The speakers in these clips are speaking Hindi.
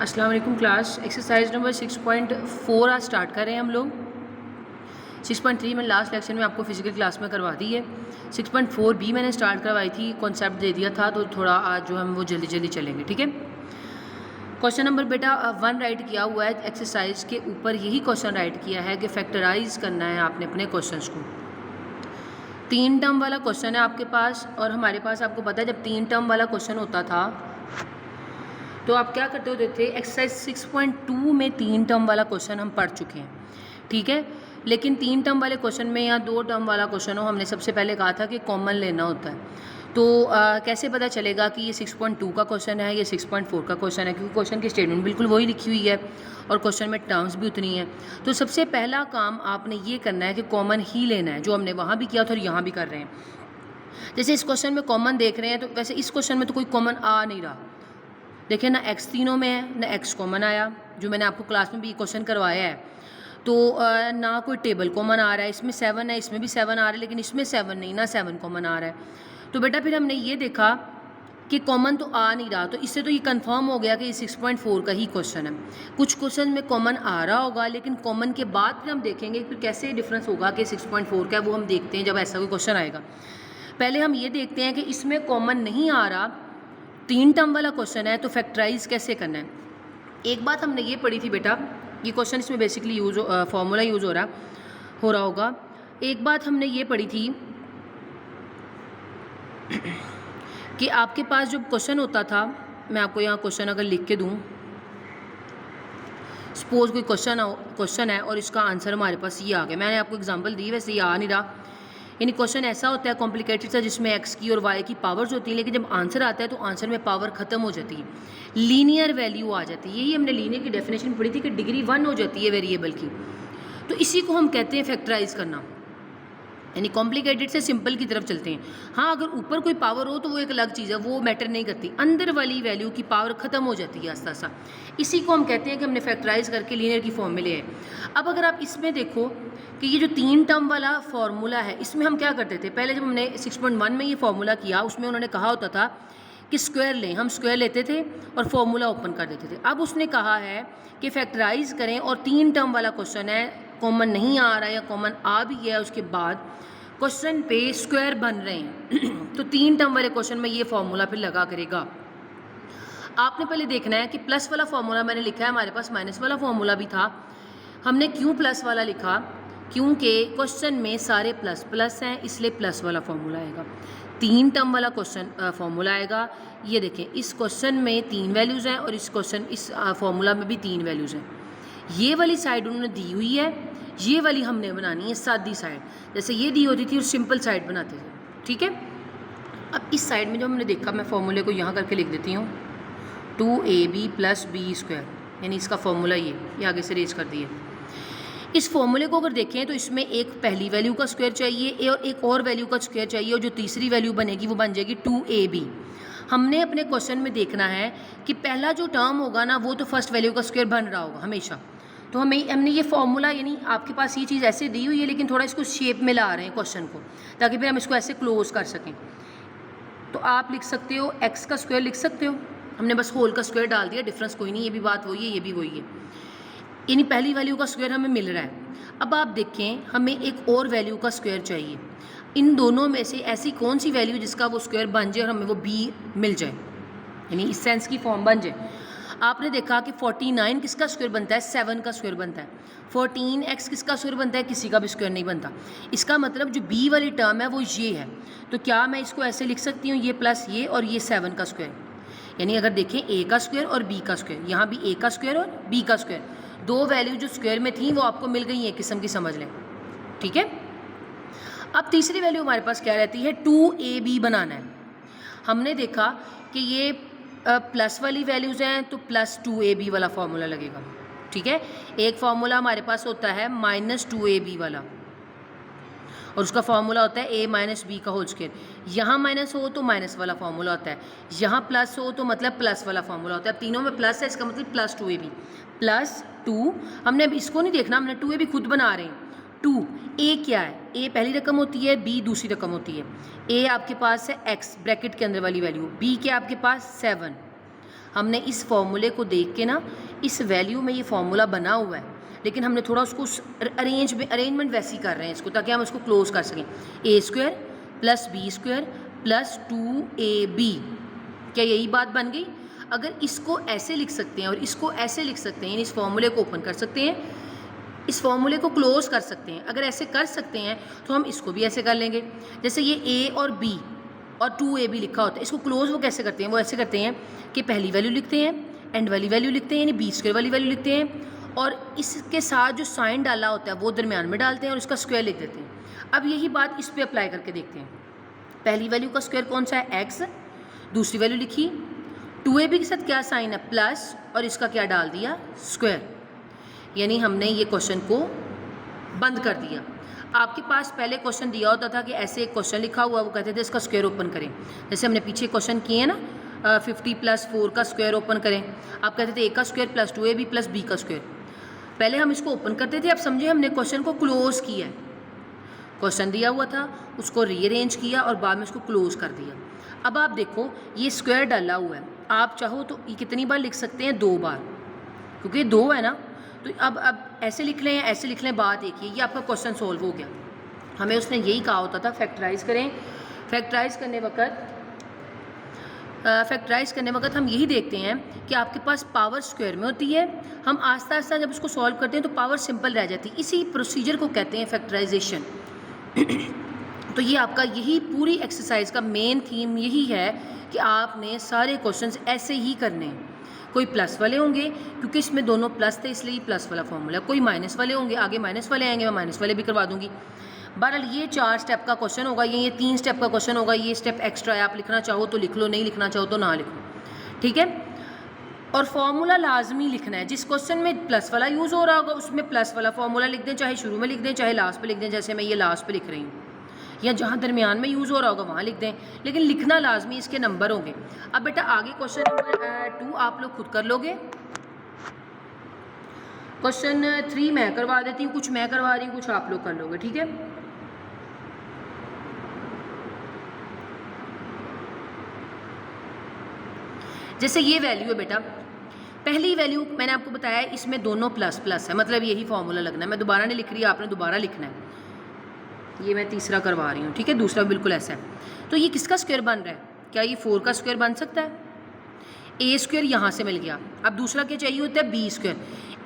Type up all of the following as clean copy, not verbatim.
अस्सलाम वालेकुम क्लास। एक्सरसाइज नंबर 6.4 आज स्टार्ट कर रहे हैं हम लोग। 6.3 में लास्ट लेक्चर में आपको फिजिकल क्लास में करवा दी है। 6.4 भी मैंने स्टार्ट करवाई थी, कॉन्सेप्ट दे दिया था, तो थोड़ा आज जो हम वो जल्दी जल्दी चलेंगे, ठीक है। क्वेश्चन नंबर बेटा 1 राइट किया हुआ है एक्सरसाइज के ऊपर। यही क्वेश्चन राइट किया है कि फैक्टराइज करना है आपने अपने क्वेश्चन को। 3 टर्म वाला क्वेश्चन है आपके पास, और हमारे पास आपको पता है जब 3 टर्म वाला क्वेश्चन होता था तो आप क्या करते होते थे। एक्सरसाइज 6.2 में 3 टर्म वाला क्वेश्चन हम पढ़ चुके हैं, ठीक है। लेकिन 3 टर्म वाले क्वेश्चन में या 2 टर्म वाला क्वेश्चन हो, हमने सबसे पहले कहा था कि कॉमन लेना होता है। तो कैसे पता चलेगा कि ये 6.2 का क्वेश्चन है, ये 6.4 का क्वेश्चन है, क्योंकि क्वेश्चन की स्टेटमेंट बिल्कुल वही लिखी हुई है और क्वेश्चन में टर्म्स भी उतनी हैं। तो सबसे पहला काम आपने ये करना है कि कॉमन ही लेना है, जो हमने वहाँ भी किया था और यहाँ भी कर रहे हैं। जैसे इस क्वेश्चन में कॉमन देख रहे हैं, तो वैसे इस क्वेश्चन में तो कोई कॉमन आ नहीं रहा। देखिए ना x तीनों में है, ना x कॉमन आया, जो मैंने आपको क्लास में भी क्वेश्चन करवाया है। तो ना कोई टेबल कॉमन आ रहा है, इसमें 7 है, इसमें भी 7 आ रहा है, लेकिन इसमें 7 नहीं, ना 7 कॉमन आ रहा है। तो बेटा फिर हमने ये देखा कि कॉमन तो आ नहीं रहा, तो इससे तो ये कंफर्म हो गया कि ये 6.4 का ही क्वेश्चन है। कुछ क्वेश्चन में कॉमन आ रहा होगा, लेकिन कॉमन के बाद फिर हम देखेंगे फिर कैसे डिफरेंस होगा कि 6.4 का है, वो हम देखते हैं जब ऐसा कोई क्वेश्चन आएगा। पहले हम ये देखते हैं कि इसमें कॉमन नहीं आ रहा, 3 टर्म वाला क्वेश्चन है, तो फैक्टराइज कैसे करना है। एक बात हमने ये पढ़ी थी बेटा, ये क्वेश्चन इसमें बेसिकली फॉर्मूला यूज़ हो रहा होगा। एक बात हमने ये पढ़ी थी कि आपके पास जो क्वेश्चन होता था, मैं आपको यहाँ क्वेश्चन अगर लिख के दूँ, सपोज कोई क्वेश्चन है और इसका आंसर हमारे पास ये आ गया। मैंने आपको एग्जांपल दी, वैसे ये आ नहीं रहा। यानी क्वेश्चन ऐसा होता है कॉम्प्लिकेटेड सा, जिसमें x की और y की पावर्स होती हैं, लेकिन जब आंसर आता है तो आंसर में पावर ख़त्म हो जाती है, लीनियर वैल्यू आ जाती है। यही हमने लीनियर की डेफिनेशन पढ़ी थी कि डिग्री 1 हो जाती है वेरिएबल की। तो इसी को हम कहते हैं फैक्टराइज करना, यानी कॉम्प्लिकेटेड से सिंपल की तरफ चलते हैं। हाँ, अगर ऊपर कोई पावर हो तो वो एक अलग चीज़ है, वो मैटर नहीं करती, अंदर वाली वैल्यू की पावर ख़त्म हो जाती है आस्ता आस्ता। इसी को हम कहते हैं कि हमने फैक्टराइज करके लीनियर की फॉर्म में ले आए। अब अगर आप इसमें देखो कि ये जो 3 टर्म वाला फार्मूला है, इसमें हम क्या करते थे, पहले जब हमने 6.1 में ये फार्मूला किया, उसमें उन्होंने कहा होता था कि स्क्वायर लें, हम स्क्वायर लेते थे और फॉर्मूला ओपन कर देते थे। अब उसने कहा है कि फैक्टराइज करें और 3 टर्म वाला क्वेश्चन है, कॉमन नहीं आ रहा है या कॉमन आ भी गया, उसके बाद क्वेश्चन पे स्क्वायर बन रहे हैं तो 3 टर्म वाले क्वेश्चन में ये फॉर्मूला फिर लगा करेगा। आपने पहले देखना है कि प्लस वाला फॉर्मूला मैंने लिखा है, हमारे पास माइनस वाला फॉर्मूला भी था। हमने क्यों प्लस वाला लिखा, क्योंकि क्वेश्चन में सारे प्लस प्लस हैं, इसलिए प्लस वाला फॉर्मूला आएगा। 3 टर्म वाला क्वेश्चन फॉर्मूला आएगा। ये देखें, इस क्वेश्चन में 3 वैल्यूज़ हैं और इस फॉर्मूला में भी 3 वैल्यूज़ हैं। ये वाली साइड उन्होंने दी हुई है, ये वाली हमने बनानी है सादी साइड, जैसे ये दी होती थी और सिंपल साइड बनाते थे, ठीक है। अब इस साइड में जो हमने देखा, मैं फॉर्मूले को यहाँ करके लिख देती हूँ, 2ab + b², यानी इसका फॉर्मूला ये आगे से रेज कर दिए। इस फॉर्मूले को अगर देखें तो इसमें एक पहली वैल्यू का स्क्वायर चाहिए और एक और वैल्यू का स्क्वायर चाहिए, और जो तीसरी वैल्यू बनेगी वो बन जाएगी 2ab। हमने अपने क्वेश्चन में देखना है कि पहला जो टर्म होगा ना, वो तो फर्स्ट वैल्यू का स्क्वायर बन रहा होगा हमेशा। तो हमने ये फॉर्मूला, यानी आपके पास ये चीज़ ऐसे दी हुई है, लेकिन थोड़ा इसको शेप में ला रहे हैं क्वेश्चन को, ताकि फिर हम इसको ऐसे क्लोज कर सकें। तो आप लिख सकते हो x का स्क्वायर लिख सकते हो, हमने बस होल का स्क्वायर डाल दिया, डिफरेंस कोई नहीं, ये भी बात वही है, ये भी वही है, यानी पहली वैल्यू का स्क्वायर हमें मिल रहा है। अब आप देखें, हमें एक और वैल्यू का स्क्वायर चाहिए। इन दोनों में से ऐसी कौन सी वैल्यू जिसका वो स्क्वायर बन जाए और हमें वो b मिल जाए, यानी इस सेंस की फॉर्म बन जाए। आपने देखा कि 49 किसका स्क्वायर बनता है, 7 का स्क्वायर बनता है। 14x किसका स्क्वायर बनता है, किसी का भी स्क्वायर नहीं बनता। इसका मतलब जो b वाली टर्म है वो ये है। तो क्या मैं इसको ऐसे लिख सकती हूँ, ये प्लस ये और ये 7 का स्क्वायर, यानी अगर देखें a का स्क्वायर और b का स्क्वायर, यहाँ भी a का स्क्वायर और b का स्क्वायर, 2 वैल्यू जो स्क्वायर में थी वो आपको मिल गई, एक किस्म की समझ लें, ठीक है। अब तीसरी वैल्यू हमारे पास क्या रहती है, 2ab बनाना है। हमने देखा कि ये प्लस वाली वैल्यूज़ हैं, तो प्लस 2ab वाला फार्मूला लगेगा, ठीक है। एक फार्मूला हमारे पास होता है -2ab वाला, और उसका फार्मूला होता है a - b का होल स्क्वायर। यहाँ माइनस हो तो माइनस वाला फार्मूला होता है, यहाँ प्लस हो तो मतलब प्लस वाला फार्मूला होता है। अब तीनों में प्लस है, इसका मतलब +2ab +2। हमने अब इसको नहीं देखना, हमने 2ab खुद बना रहे हैं। 2 a क्या है, a पहली रकम होती है, b दूसरी रकम होती है। a आपके पास है x ब्रैकेट के अंदर वाली वैल्यू, b क्या आपके पास 7। हमने इस फॉर्मूले को देख के ना, इस वैल्यू में ये फार्मूला बना हुआ है, लेकिन हमने थोड़ा उसको अरेंजमेंट वैसी कर रहे हैं इसको, ताकि हम इसको क्लोज कर सकें। A square plus b square plus 2ab, क्या यही बात बन गई? अगर इसको ऐसे लिख सकते हैं और इसको ऐसे लिख सकते हैं, इस फॉर्मूले को ओपन कर सकते हैं, इस फॉर्मूले को क्लोज कर सकते हैं, अगर ऐसे कर सकते हैं तो हम इसको भी ऐसे कर लेंगे। जैसे ये ए और बी और 2ab लिखा होता है, इसको क्लोज वो कैसे करते हैं? वो ऐसे करते हैं कि पहली वैल्यू लिखते हैं, एंड वाली वैल्यू लिखते हैं, यानी बी स्क्वायर वाली वैल्यू लिखते हैं, और इसके साथ जो साइन डाला होता है वो दरमियान में डालते हैं और इसका स्क्वायर लिख देते हैं। अब यही बात इस पर अप्लाई करके देखते हैं। पहली वैल्यू का स्क्वायर कौन सा है? x, दूसरी वैल्यू लिखी, 2ab के साथ क्या साइन है? प्लस, और इसका क्या डाल दिया? स्क्वायर। यानी हमने ये क्वेश्चन को बंद कर दिया। आपके पास पहले क्वेश्चन दिया होता था कि ऐसे एक क्वेश्चन लिखा हुआ, वो कहते थे इसका स्क्वायर ओपन करें, जैसे हमने पीछे क्वेश्चन किए हैं ना, 50 + 4 का स्क्वायर ओपन करें। आप कहते थे a का square plus 2ab plus b का स्क्वायर। पहले हम इसको ओपन करते थे, अब समझे हमने क्वेश्चन को क्लोज किया है। क्वेश्चन दिया हुआ था, उसको रीअरेंज किया और बाद में उसको क्लोज कर दिया। अब आप देखो ये स्क्वायर डाला हुआ है, आप चाहो तो ये कितनी बार लिख सकते हैं? 2 बार, क्योंकि 2 है ना। तो अब ऐसे लिख लें, ऐसे लिख लें, बात एक ही, ये आपका क्वेश्चन सॉल्व हो गया। हमें उसने यही कहा होता था फैक्टराइज करें। फैक्टराइज करने वक्त हम यही देखते हैं कि आपके पास पावर स्क्वायर में होती है। हम आस्ता आस्ता जब उसको सॉल्व करते हैं तो पावर सिंपल रह जाती है। इसी प्रोसीजर को कहते हैं फैक्टराइजेशन। तो ये आपका यही पूरी एक्सरसाइज का मेन थीम यही है कि आपने सारे क्वेश्चंस ऐसे ही करने हैं। कोई प्लस वाले होंगे, क्योंकि इसमें दोनों प्लस थे इसलिए प्लस वाला फॉर्मूला। कोई माइनस वाले होंगे, आगे माइनस वाले आएंगे, मैं माइनस वाले भी करवा दूंगी। बहरहाल ये 4 स्टेप का क्वेश्चन होगा, ये 3 स्टेप का क्वेश्चन होगा। ये स्टेप एक्स्ट्रा है, आप लिखना चाहो तो लिख लो, नहीं लिखना चाहो तो ना लिखो, ठीक है। और फार्मूला लाजमी लिखना है। जिस क्वेश्चन में प्लस वाला यूज़ हो रहा होगा उसमें प्लस वाला फार्मूला लिख दें, चाहे शुरू में लिख दें चाहे लास्ट पे लिख दें, जैसे मैं ये लास्ट पे लिख रही हूँ, या जहाँ दरमियान में यूज़ हो रहा होगा वहाँ लिख दें, लेकिन लिखना लाजमी, इसके नंबर होंगे। अब बेटा आगे क्वेश्चन नंबर 2 आप लोग खुद कर लोगे। क्वेश्चन 3 मैं करवा देती हूँ, कुछ मैं करवा रही हूँ, कुछ आप लोग कर लोगे, ठीक है। जैसे ये वैल्यू है बेटा, पहली वैल्यू मैंने आपको बताया इसमें दोनों प्लस प्लस है, मतलब यही फॉर्मूला लगना है। मैं दोबारा नहीं लिख रही, आपने दोबारा लिखना है। ये मैं तीसरा करवा रही हूँ, ठीक है। दूसरा बिल्कुल ऐसा है। तो ये किसका स्क्वायर बन रहा है? क्या ये 4 का स्क्वायर बन सकता है? ए स्क्वायर यहाँ से मिल गया। अब दूसरा क्या चाहिए होता है? B square.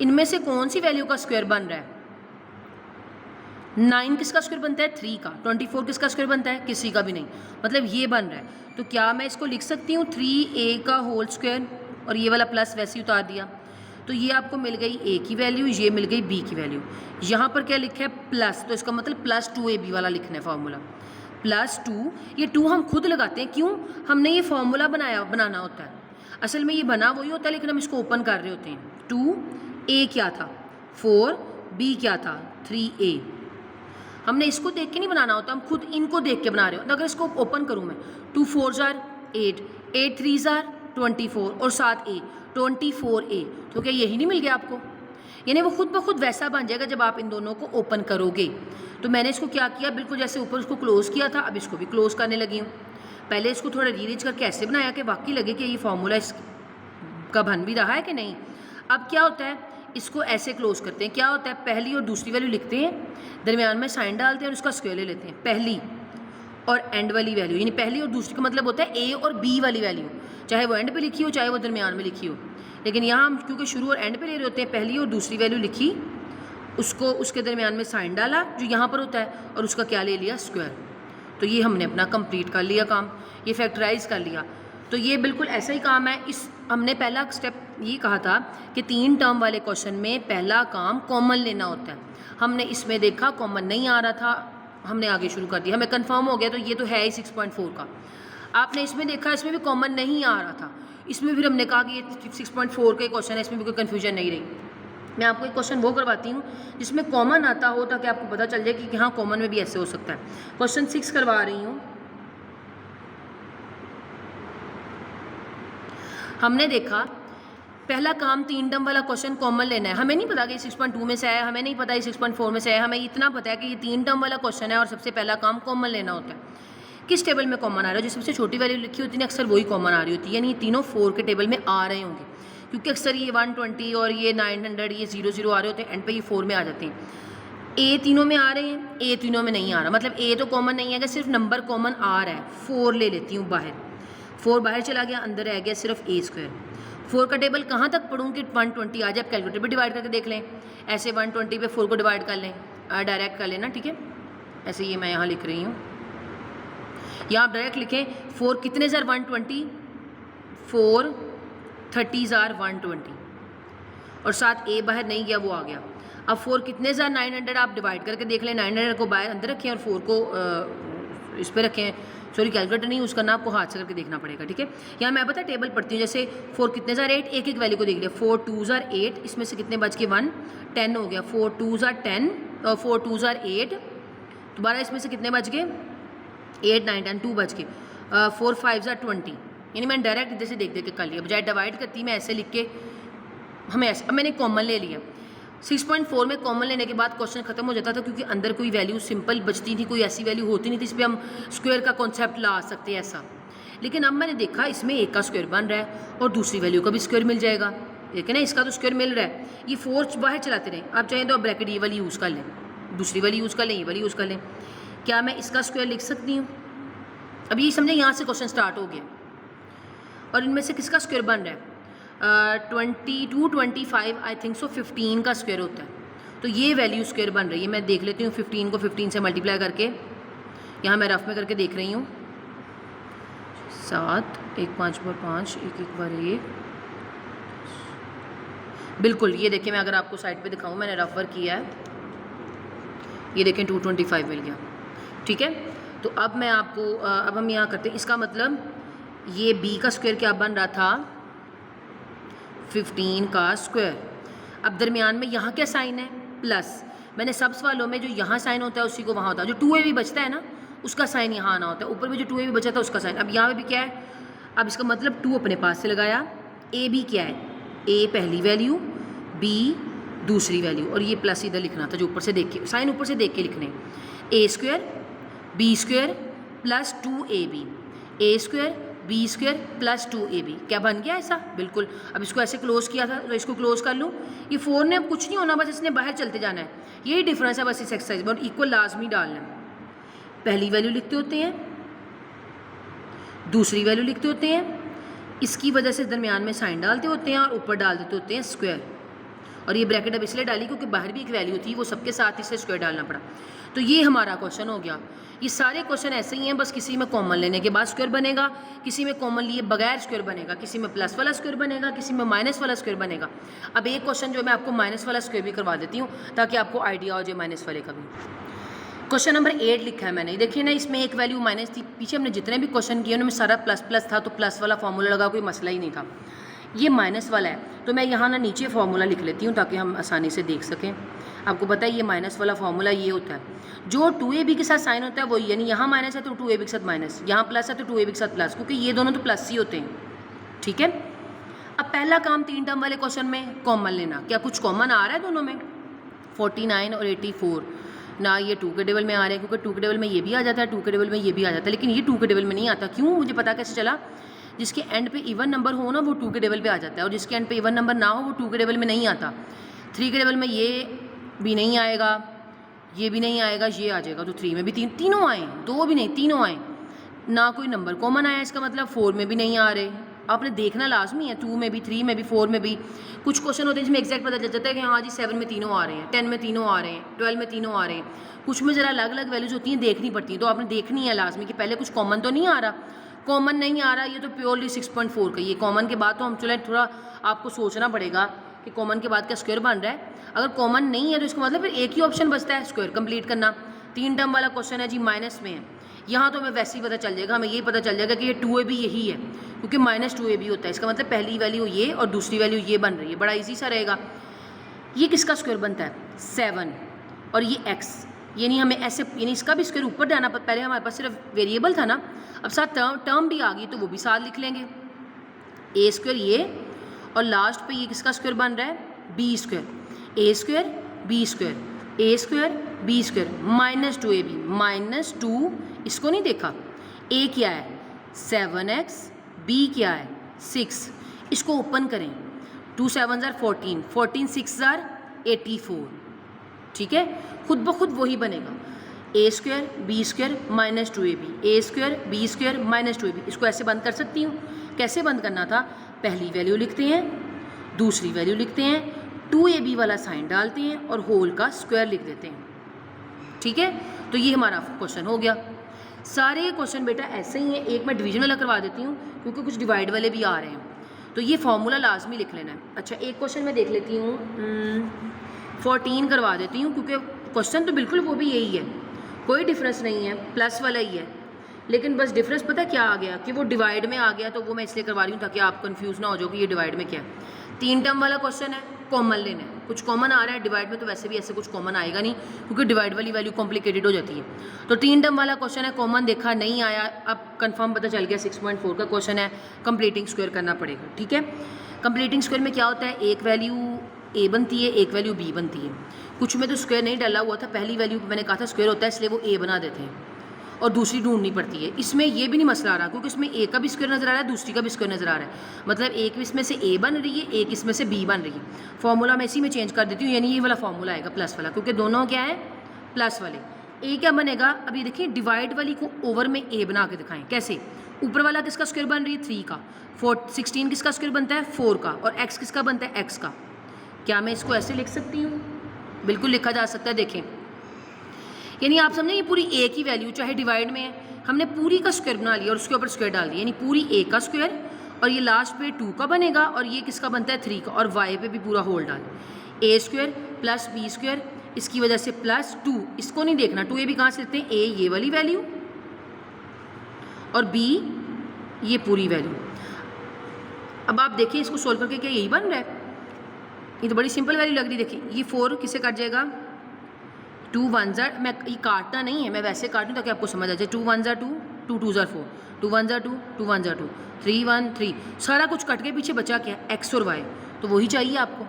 इनमें से कौन सी वैल्यू का स्क्वायर बन रहा है? 9 किसका स्क्वायर बनता है? 3 का। 24 किसका स्क्वायर बनता है? किसी का भी नहीं, मतलब ये बन रहा है। तो क्या मैं इसको लिख सकती हूँ 3a का होल स्क्वायर, और ये वाला प्लस वैसे ही उतार दिया, तो ये आपको मिल गई a की वैल्यू, ये मिल गई b की वैल्यू। यहाँ पर क्या लिखा है? प्लस, तो इसका मतलब प्लस 2ab वाला लिखना है फार्मूला। प्लस 2, ये 2 हम खुद लगाते हैं, क्यों? हमने ये फार्मूला बनाना होता है। असल में ये बना वही होता है, लेकिन हम इसको ओपन कर रहे होते हैं। 2a क्या था? 4, b क्या था? 3a। हमने इसको देख के नहीं बनाना होता, हम खुद इनको देख के बना रहे हो। अगर इसको ओपन करूँ मैं, 2 4s are 8, 8 3s are 24 और 7a, 24a, तो क्या यही नहीं मिल गया आपको? यानी वो खुद ब खुद वैसा बन जाएगा जब आप इन दोनों को ओपन करोगे। तो मैंने इसको क्या किया, बिल्कुल जैसे ऊपर उसको क्लोज़ किया था, अब इसको भी क्लोज़ करने लगी हूँ। पहले इसको थोड़ा रीअरेंज करके ऐसे बनाया कि वाकई लगे कि ये फार्मूला इसका बन भी रहा है कि नहीं। अब क्या होता है, इसको ऐसे क्लोज करते हैं। क्या होता है, पहली और दूसरी वैल्यू लिखते हैं, दरमियान में साइन डालते हैं और उसका स्क्वायर ले लेते हैं। पहली और एंड वाली वैल्यू, यानी पहली और दूसरी का मतलब होता है ए और बी वाली वैल्यू, चाहे वो एंड पे लिखी हो चाहे वो दरमियान में लिखी हो। लेकिन यहाँ हम क्योंकि शुरू और एंड पे ले रहे होते हैं, पहली और दूसरी वैल्यू लिखी, उसको उसके दरमियान में साइन डाला जो यहाँ पर होता है, और उसका क्या ले लिया? स्क्वायर। तो ये हमने अपना कंप्लीट कर लिया काम, ये फैक्टराइज कर लिया। तो ये बिल्कुल ऐसा ही काम है। इस हमने पहला स्टेप ये कहा था कि 3 टर्म वाले क्वेश्चन में पहला काम कॉमन लेना होता है। हमने इसमें देखा कॉमन नहीं आ रहा था, हमने आगे शुरू कर दिया, हमें कंफर्म हो गया तो ये तो है ही 6.4 का। आपने इसमें देखा इसमें भी कॉमन नहीं आ रहा था, इसमें फिर हमने कहा कि ये 6.4 का क्वेश्चन है, इसमें भी कोई कन्फ्यूजन नहीं रही। मैं आपको एक क्वेश्चन वो करवाती हूँ जिसमें कॉमन आता हो, ताकि आपको पता चल जाए कि हाँ कॉमन में भी ऐसे हो सकता है। क्वेश्चन 6 करवा रही हूँ। हमने देखा पहला काम 3 टर्म वाला क्वेश्चन कॉमन लेना है। हमें नहीं पता कि 6.2 में से आया, हमें नहीं पता ये 6.4 में से आया, हमें इतना पता है कि ये 3 टर्म वाला क्वेश्चन है और सबसे पहला काम कॉमन लेना होता है। किस टेबल में कॉमन आ रहा है, जो सबसे छोटी वैल्यू लिखी होती है अक्सर वही कॉमन आ रही होती है, यानी ये तीनों 4 के टेबल में आ रहे होंगे, क्योंकि अक्सर ये 120 और ये 900 ये 00 आ रहे होते हैं, एंड पे ये 4 में आ जाते हैं। ए तीनों में आ रहे हैं, ए तीनों में नहीं आ रहा, मतलब ए तो कॉमन नहीं है, सिर्फ नंबर कॉमन आ रहा है। 4 ले लेती हूँ बाहर, 4 बाहर चला गया, अंदर रह गया सिर्फ ए स्क्वायर। 4 का टेबल कहाँ तक पढ़ूँ कि 120 आ जाए, आप कैलकुलेटर भी डिवाइड करके देख लें, ऐसे 120 पे 4 को डिवाइड कर लें, डायरेक्ट कर लेना, ठीक है। ऐसे ये मैं यहाँ लिख रही हूँ, यहाँ आप डायरेक्ट लिखें 4 कितने ज़ार 120, 4 30 ज़ार 120, और साथ ए बाहर नहीं गया वो आ गया। अब 4 कितने ज़ार 900, आप डिवाइड करके देख लें, 900 को बाहर अंदर रखें और 4 को इस पर रखें, सॉरी कैलकुलेटर नहीं यूज़ करना, आपको हाथ से करके देखना पड़ेगा, ठीक है। यहाँ मैं पता टेबल पढ़ती हूँ, जैसे 4 कितने ज़ार 8, एक एक वैल्यू को देख लिया, 4 2 ज़ार 8, इसमें से कितने बच के 1 10 हो गया, 4 2 ज़ार 10 और 4 2 ज़ार 8, दोबारा इसमें से कितने बच गए 8 9 10 2 बच गए, 4 5 ज़ार 20, यानी मैंने डायरेक्ट इधर से देख देख के कर लिया, बजाय डिवाइड करती मैं ऐसे लिख के, हमें ऐसे, अब मैंने कॉमन ले लिया। 6.4 में कॉमन लेने के बाद क्वेश्चन खत्म हो जाता था, क्योंकि अंदर कोई वैल्यू सिंपल बचती थी, कोई ऐसी वैल्यू होती नहीं थी इस पर हम स्क्वायर का कॉन्सेप्ट ला सकते हैं ऐसा। लेकिन अब मैंने देखा इसमें एक का स्क्वायर बन रहा है और दूसरी वैल्यू का भी स्क्वायर मिल जाएगा, ठीक है ना, इसका तो स्क्वायर मिल रहा है, ये 4 बाहर चलाते रहें, आप चाहें तो आप ब्रैकेट ये वाली यूज़ कर लें, दूसरी वाली यूज़ कर लें, ये वाली यूज़ कर लें। क्या मैं इसका स्क्वायर लिख सकती हूँ? अब ये समझे यहाँ से क्वेश्चन स्टार्ट हो गया, और इनमें से किसका स्क्वायर बन रहा है, 22 25 आई थिंक सो 15 का स्क्वायर होता है, तो ये वैल्यू स्क्वायर बन रही है। मैं देख लेती हूँ 15 को 15 से मल्टीप्लाई करके, यहाँ मैं रफ में करके देख रही हूँ, 7 1 5 बार 5 1 1 बार 1, बिल्कुल ये देखिए, मैं अगर आपको साइड पे दिखाऊँ, मैंने रफ वर्क किया है, ये देखें 225 मिल गया, ठीक है। तो अब मैं आपको अब हम यहाँ करते हैं, इसका मतलब ये b का स्क्वायर क्या बन रहा था 15 का स्क्वायर। अब दरमियान में यहाँ क्या साइन है, प्लस, मैंने सब सवालों में जो यहाँ साइन होता है उसी को वहाँ होता है, जो 2ab बचता है ना उसका साइन यहाँ आना होता है, ऊपर में जो 2ab बचा था उसका साइन, अब यहाँ पे भी क्या है, अब इसका मतलब 2 अपने पास से लगाया, ab क्या है, a पहली वैल्यू, b दूसरी वैल्यू, और ये प्लस इधर लिखना था जो ऊपर से देख के, साइन ऊपर से देख के लिखने, a square b square plus 2ab, a square b square plus 2ab, क्या बन गया ऐसा, बिल्कुल। अब इसको ऐसे क्लोज किया था तो इसको क्लोज कर लूँ, ये 4 ने अब कुछ नहीं होना, बस इसने बाहर चलते जाना है, यही डिफरेंस है बस इस एक्सरसाइज में, और इक्वल लाजमी डालना है, पहली वैल्यू लिखते होते हैं, दूसरी वैल्यू लिखते होते हैं, इसकी वजह से दरमियान में साइन डालते होते हैं और ऊपर डाल देते होते हैं स्क्वायर, और ये ब्रैकेट अब इसलिए डाली क्योंकि बाहर भी एक वैल्यू थी, वो सबके साथ इससे स्क्वायर डालना पड़ा। तो ये हमारा क्वेश्चन हो गया। ये सारे क्वेश्चन ऐसे ही हैं, बस किसी में कॉमन लेने के बाद स्क्वायर बनेगा, किसी में कॉमन लिए बगैर स्क्वायर बनेगा, किसी में प्लस वाला स्क्वायर बनेगा, किसी में माइनस वाला स्क्वायर बनेगा। अब एक क्वेश्चन जो मैं आपको माइनस वाला स्क्वायर भी करवा देती हूँ ताकि आपको आइडिया हो जाए माइनस वाले का भी। क्वेश्चन नंबर 8 लिखा है मैंने, देखिए ना, इसमें एक वैल्यू माइनस थी, पीछे हमने जितने भी क्वेश्चन किए उनमें सारा प्लस प्लस था, तो प्लस वाला फॉर्मूला लगा, कोई मसला ही नहीं था। ये माइनस वाला है, तो मैं यहाँ ना नीचे फार्मूला लिख लेती हूँ ताकि हम आसानी से देख सकें। आपको पता है ये माइनस वाला फार्मूला ये होता है, जो 2ab के साथ साइन होता है वही, यानी यहाँ माइनस है तो 2ab के साथ माइनस, यहाँ प्लस है तो 2ab के साथ प्लस, क्योंकि ये दोनों तो प्लस ही होते हैं, ठीक है। अब पहला काम 3 टर्म वाले क्वेश्चन में कॉमन लेना, क्या कुछ कॉमन आ रहा है दोनों में, 49 और 84 ना, ये 2 के टेबल में आ रहे हैं, क्योंकि 2 के टेबल में ये भी आ जाता है, 2 के टेबल में ये भी आ जाता है, लेकिन ये 2 के टेबल में नहीं आता, क्यों, मुझे पता कैसे चला, जिसके एंड पे इवन नंबर हो ना वो 2 के टेबल पे आ जाता है, और जिसके एंड पे इवन नंबर ना हो वो 2 के टेबल में नहीं आता। 3 के टेबल में ये भी नहीं आएगा, ये भी नहीं आएगा, ये आ जाएगा, तो 3 में भी तीनों आए, 2 भी नहीं तीनों आए, ना कोई नंबर कॉमन आया, इसका मतलब 4 में भी नहीं आ रहे। आपने देखना लाजमी है, 2 में भी, 3 में भी, 4 में भी। कुछ क्वेश्चन होते हैं जिसमें एग्जैक्ट पता चल जाता है कि हाँ जी 7 में तीनों आ रहे हैं, 10 में तीनों आ रहे हैं, 12 में तीनों आ रहे हैं। कुछ में ज़रा अलग अलग वैल्यूज होती हैं, देखनी पड़ती है, तो आपने देखनी है लाजमी कि पहले कुछ कॉमन तो नहीं आ रहा, कॉमन नहीं आ रहा, ये तो प्योरली 6.4 का, ये कॉमन के बाद तो हम चले थोड़ा आपको सोचना पड़ेगा कि कॉमन के बाद क्या स्क्वायर बन रहा है। अगर कॉमन नहीं है तो इसका मतलब फिर एक ही ऑप्शन बचता है स्क्वायर कंप्लीट करना। 3 टर्म वाला क्वेश्चन है जी, माइनस में है, यहाँ तो हमें वैसे ही पता चल जाएगा, हमें यही पता चल जाएगा कि ये 2ab यही है, क्योंकि -2ab होता है, इसका मतलब पहली वैल्यू ये और दूसरी वैल्यू ये बन रही है, बड़ा ईजी सा रहेगा। ये किसका स्क्वायर बनता है, 7, और ये x, यानी हमें ऐसे, यानी इसका भी स्क्वायर ऊपर जाना, पहले हमारे पास सिर्फ वेरिएबल था ना, अब साथ टर्म भी आ गई तो वो भी साथ लिख लेंगे, a स्क्वायर ये, और लास्ट पे ये किसका स्क्वायर बन रहा है, b square, a square b square, a square b square -2ab, -2, इसको नहीं देखा, ए क्या है 7x, बी क्या है 6। इसको ओपन करें, 2 7 ज़ार 14, 14 6 ज़ार 84, ठीक है। खुद ब खुद वही बनेगा, a square b square minus 2ab, a square b square minus 2ab। इसको ऐसे बंद कर सकती हूँ। कैसे बंद करना था, पहली वैल्यू लिखते हैं, दूसरी वैल्यू लिखते हैं, 2ab वाला साइन डालते हैं और होल का स्क्वायर लिख देते हैं, ठीक है। तो ये हमारा क्वेश्चन हो गया। सारे क्वेश्चन बेटा ऐसे ही हैं। एक मैं डिवीजन वाला करवा देती हूँ क्योंकि कुछ डिवाइड वाले भी आ रहे हैं, तो ये फॉर्मूला लाजमी लिख लेना है। अच्छा, एक क्वेश्चन मैं देख लेती हूँ, 14 करवा देती हूँ क्योंकि क्वेश्चन तो बिल्कुल वो भी यही है, कोई डिफरेंस नहीं है, प्लस वाला ही है, लेकिन बस डिफरेंस पता है क्या आ गया कि वो डिवाइड में आ गया, तो वो मैं इसलिए करवा रही हूँ ताकि आप कंफ्यूज ना हो जाओ कि ये डिवाइड में क्या है। 3 टर्म वाला क्वेश्चन है, कॉमन लेना है। कुछ कॉमन आ रहा है डिवाइड में, तो वैसे भी ऐसे कुछ कॉमन आएगा नहीं क्योंकि डिवाइड वाली वैल्यू कॉम्प्लिकेटेड हो जाती है। तो 3 टर्म वाला क्वेश्चन है, कॉमन देखा नहीं आया, अब कंफर्म पता चल गया 6.4 का क्वेश्चन है, कंप्लीटिंग स्क्वायर करना पड़ेगा, ठीक है। कंप्लीटिंग स्क्वायर में क्या होता है, एक वैल्यू ए बनती है, एक वैल्यू बी बनती है। कुछ में तो स्क्वायर नहीं डाला हुआ था, पहली वैल्यू मैंने कहा था स्क्वायर होता है इसलिए वो ए बना देते हैं और दूसरी ढूंढनी पड़ती है। इसमें ये भी नहीं मसला आ रहा क्योंकि इसमें ए का भी स्क्वायर नज़र आ रहा है, दूसरी का भी स्क्वायर नज़र आ रहा है, मतलब एक इसमें से ए बन रही है, एक इसमें से बी बन रही है। फॉर्मूला मैं इसी में चेंज कर देती हूँ, यानी ये वाला फॉर्मूला आएगा प्लस वाला, क्योंकि दोनों क्या है प्लस वाले। ए क्या बनेगा, अब ये देखिए डिवाइड वाली को ओवर में ए बना के दिखाएं कैसे। ऊपर वाला किसका स्क्वायर बन रही है 3 का, 16 किसका स्क्वायर बनता है 4 का, और x किसका बनता है x का। क्या मैं इसको ऐसे लिख सकती हूँ, बिल्कुल लिखा जा सकता है। देखें, यानी आप समझें ये पूरी ए की वैल्यू चाहे डिवाइड में है, हमने पूरी का स्क्वायर बना लिया और उसके ऊपर स्क्वायर डाल दिया, यानी पूरी ए का स्क्वायर, और ये लास्ट पे 2 का बनेगा और ये किसका बनता है 3 का, और वाई पे भी पूरा होल डाल, ए स्क्वायर प्लस बी स्क्वायर, इसकी वजह से प्लस 2, इसको नहीं देखना 2 ए भी कहाँ से लेते हैं, ए ये वाली वैल्यू और बी ये पूरी वैल्यू। अब आप देखिए इसको सोल्व करके क्या यही बन रहा है, ये तो बड़ी सिंपल वैल्यू लग रही है। देखिए ये 4 किससे कट जाएगा, 2 1 ज़ार, मैं ये काटना नहीं है, मैं वैसे काटूँ ताकि आपको समझ आ जाए। 2 1 ज़ार 2, 2 2 ज़ार 4, 2 1 ज़ार 2, 2 1 ज़ार 2, 3 1 3, सारा कुछ कट के पीछे बचा क्या, एक्स और वाई, तो वही चाहिए आपको।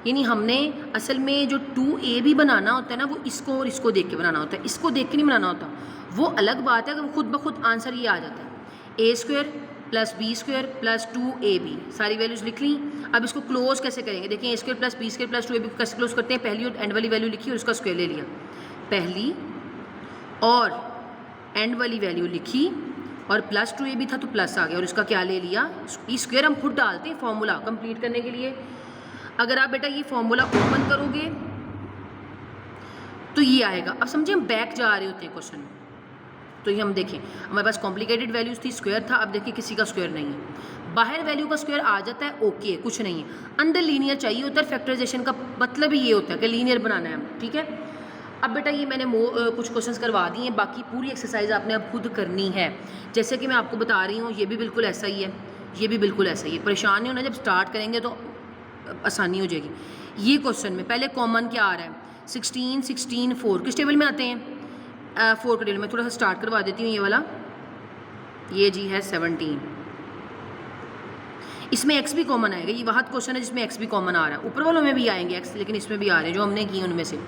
यानी हमने असल में जो 2a भी बनाना होता है ना, वो इसको और इसको देख के बनाना होता है, इसको देख के नहीं बनाना होता। वो अलग बात है कि खुद ब खुद आंसर ये आ जाता है, a square plus b square plus 2ab, सारी वैल्यूज लिख ली। अब इसको क्लोज कैसे करेंगे, देखिए a square plus b square plus 2ab कैसे क्लोज करते हैं, पहली और एंड वाली वैल्यू लिखी और उसका स्क्वायर ले लिया, पहली और एंड वाली वैल्यू लिखी और प्लस 2ab था तो प्लस आ गया और इसका क्या ले लिया, ये स्क्वायर हम खुद डालते हैं फॉर्मूला कंप्लीट करने के लिए। अगर आप बेटा ये फॉर्मूला ओपन करोगे तो ये आएगा। अब समझिए हम बैक जा रहे होते हैं क्वेश्चन में, तो ये हम देखें हमारे पास कॉम्प्लिकेटेड वैल्यूज थी, स्क्वायर था, अब देखिए किसी का स्क्वायर नहीं है, बाहर वैल्यू का स्क्वायर आ जाता है, ओके कुछ नहीं है, अंदर लीनियर चाहिए होता है। फैक्टराइजेशन का मतलब ही ये होता है कि लीनियर बनाना है हम, ठीक है। अब बेटा ये मैंने कुछ क्वेश्चंस करवा दिए हैं, बाकी पूरी एक्सरसाइज आपने अब खुद करनी है। जैसे कि मैं आपको बता रही हूँ, ये भी बिल्कुल ऐसा ही है, ये भी बिल्कुल ऐसा ही है, परेशान नहीं होना, जब स्टार्ट करेंगे तो आसानी हो जाएगी। ये क्वेश्चन में पहले कॉमन क्या आ रहा है, 16 16 4 किस टेबल में आते हैं, 4 के टेबल में। थोड़ा सा स्टार्ट करवा देती हूँ, ये वाला ये जी है 17, इसमें x भी कॉमन आएगा, ये वहाँ क्वेश्चन है जिसमें x भी कॉमन आ रहा है, ऊपर वालों में भी आएंगे x, लेकिन इसमें भी आ रहे हैं जो हमने किए उनमें से।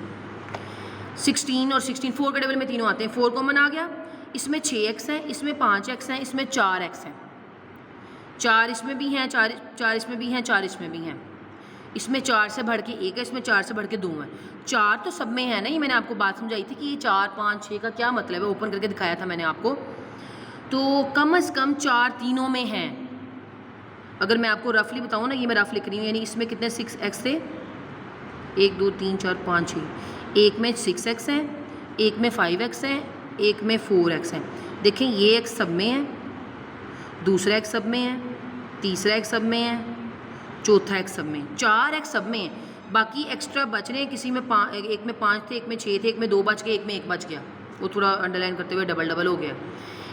16 और 16 4 के टेबल में तीनों आते हैं, 4 कॉमन आ गया, इसमें 6x है, इसमें 5x है, इसमें 4x है, 4 इसमें भी हैं, 4 इसमें भी हैं, 4 इसमें भी हैं, इसमें 4 से बढ़ के 1 है, इसमें 4 से बढ़ के 2 है, 4 तो सब में है ना। ये मैंने आपको बात समझाई थी कि ये 4 5 6 का क्या मतलब है, ओपन करके दिखाया था मैंने आपको। तो कम से कम 4 तीनों में हैं। अगर मैं आपको रफली बताऊँ ना, ये मैं रफ लिख रही हूँ, यानी इसमें कितने 6x थे, 1 2 3 4 5 6, एक में 6x है, एक में 5x है, एक में 4x है। देखें ये x सब में है, दूसरा x सब में है, तीसरा x सब में है, चौथा x सब में, 4 x सब में है, बाकी एक्स्ट्रा बच रहे हैं। किसी में एक में 5 थे, एक में 6 थे, एक में 2 बच गए, एक में 1 बच गया, वो थोड़ा अंडरलाइन करते हुए डबल डबल हो गया।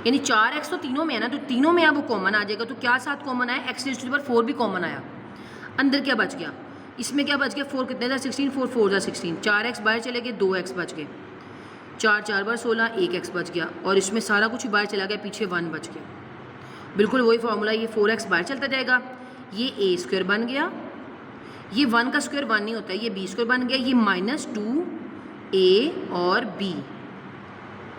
यानी 4x तो तीनों में है ना, तो तीनों में अब वो कॉमन आ जाएगा। तो क्या साथ कॉमन आया, x raise to the power 4 भी कॉमन आया। अंदर क्या बच गया, इसमें क्या बच गया, 4 कितने था 16, 4 4 था 16, 4x बाहर चले गए, 2x बच गए, 4 4 बार 16, 1x बच गया, और इसमें सारा कुछ बाहर चला गया, पीछे 1 बच गया। बिल्कुल वही फॉर्मूला, ये 4x बाहर चलता जाएगा, ये a स्क्वायर बन गया, ये 1 का स्क्वायर 1 नहीं होता है, ये b स्क्वायर बन गया, ये -2a और b,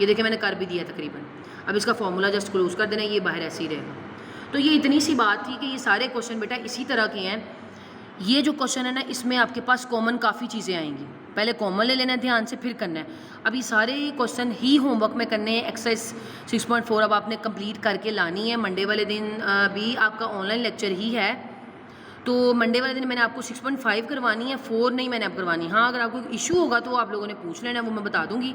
ये देखिए मैंने कर भी दिया तकरीबन। अब इसका फॉर्मूला जस्ट क्लोज कर देना, ये बाहर ऐसे ही रहेगा। तो ये इतनी सी बात थी कि ये सारे क्वेश्चन बेटा इसी तरह के हैं। ये जो क्वेश्चन है ना, इसमें आपके पास कॉमन काफ़ी चीज़ें आएंगी, पहले कॉमन ले लेना है ध्यान से, फिर करना है। अभी सारे क्वेश्चन ही होमवर्क में करने हैं। एक्सरसाइज 6.4 अब आपने कंप्लीट करके लानी है। मंडे वाले दिन भी आपका ऑनलाइन लेक्चर ही है, तो मंडे वाले दिन मैंने आपको 6.5 करवानी है, 4 नहीं मैंने अब करवानी। हाँ, अगर आपको इशू होगा तो आप लोगों ने पूछ लेना, वो मैं बता दूँगी,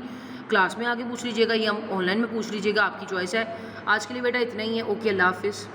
क्लास में आके पूछ लीजिएगा या ऑनलाइन में पूछ लीजिएगा, आपकी चॉइस है। आज के लिए बेटा इतना ही है। ओके, अल्लाह हाफिज़।